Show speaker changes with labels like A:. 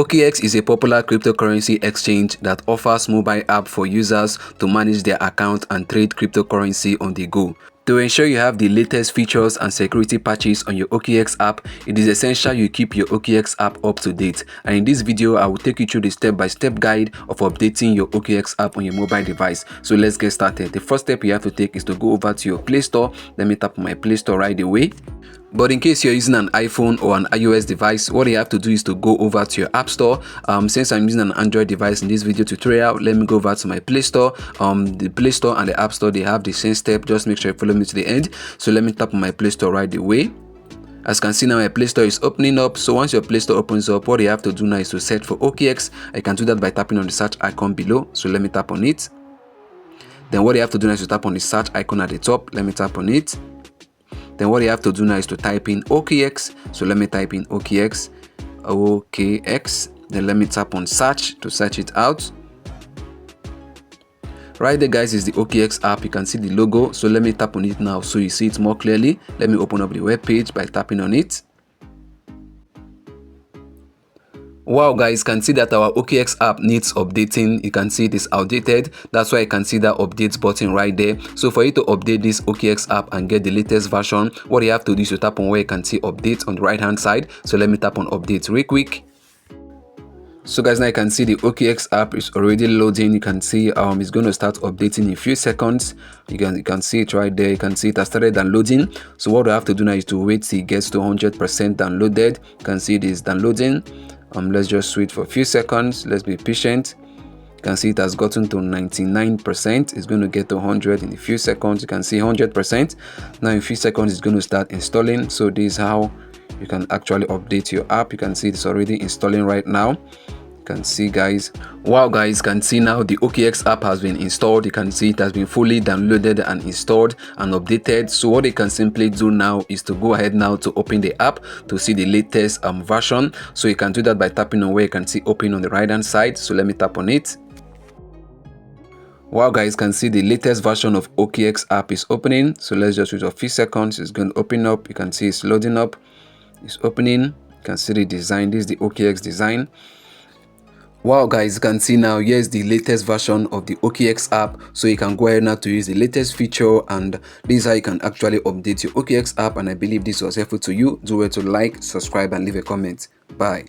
A: OKX is a popular cryptocurrency exchange that offers mobile app for users to manage their account and trade cryptocurrency on the go. To ensure you have the latest features and security patches on your OKX app, it is essential you keep your OKX app up to date. And in this video, I will take you through the step-by-step guide of updating your OKX app on your mobile device. So let's get started. The first step you have to take is to go over to your Play Store. Let me tap on my Play Store right away. But in case you're using an iPhone or an iOS device, what you have to do is to go over to your App Store. Since I'm using an Android device in this video tutorial, let me go over to my Play Store. The Play Store and the App Store, they have the same step. Just make sure you follow me to the end. So let me tap on my Play Store right away. As you can see now, my Play Store is opening up. So once your Play Store opens up, what you have to do now is to search for OKX. I can do that by tapping on the search icon below. So let me tap on it. Then what you have to do now is to tap on the search icon at the top. Let me tap on it. Then what you have to do now is to type in OKX. So let me type in OKX. Then let me tap on search to search it out. Right there, guys, is the OKX app. You can see the logo. So let me tap on it now so you see it more clearly. Let me open up the web page by tapping on it. Wow, guys, you can see that our OKX app needs updating. You can see it is outdated. That's why you can see that update button right there. So for you to update this OKX app and get the latest version, what you have to do is to tap on where you can see update on the right hand side. So let me tap on update real quick. So guys, now you can see the OKX app is already loading. You can see it's going to start updating in a few seconds. You can see it right there. You can see it has started downloading. So what we have to do now is to wait till it gets to 100% downloaded. You can see it is downloading. Let's just wait for a few seconds. Let's be patient. You can see it has gotten to 99%. It's going to get to 100 in a few seconds. You can see 100%. Now in a few seconds it's going to start installing. So this is how you can actually update your app. You can see it's already installing right now. You can see, guys. Wow, guys, you can see now the OKX app has been installed. You can see it has been fully downloaded and installed and updated. So what you can simply do now is to go ahead now to open the app to see the latest version. So you can do that by tapping on where you can see open on the right hand side. So let me tap on it. Wow, guys, can see the latest version of OKX app is opening. So let's just wait a few seconds. It's going to open up. You can see it's loading up. It's opening. You can see the design. This is the OKX design. Wow, guys, you can see now here's the latest version of the OKX app. So you can go ahead now to use the latest feature, and this is how you can actually update your OKX app. And I believe this was helpful to you. Do well to like, subscribe, and leave a comment. Bye.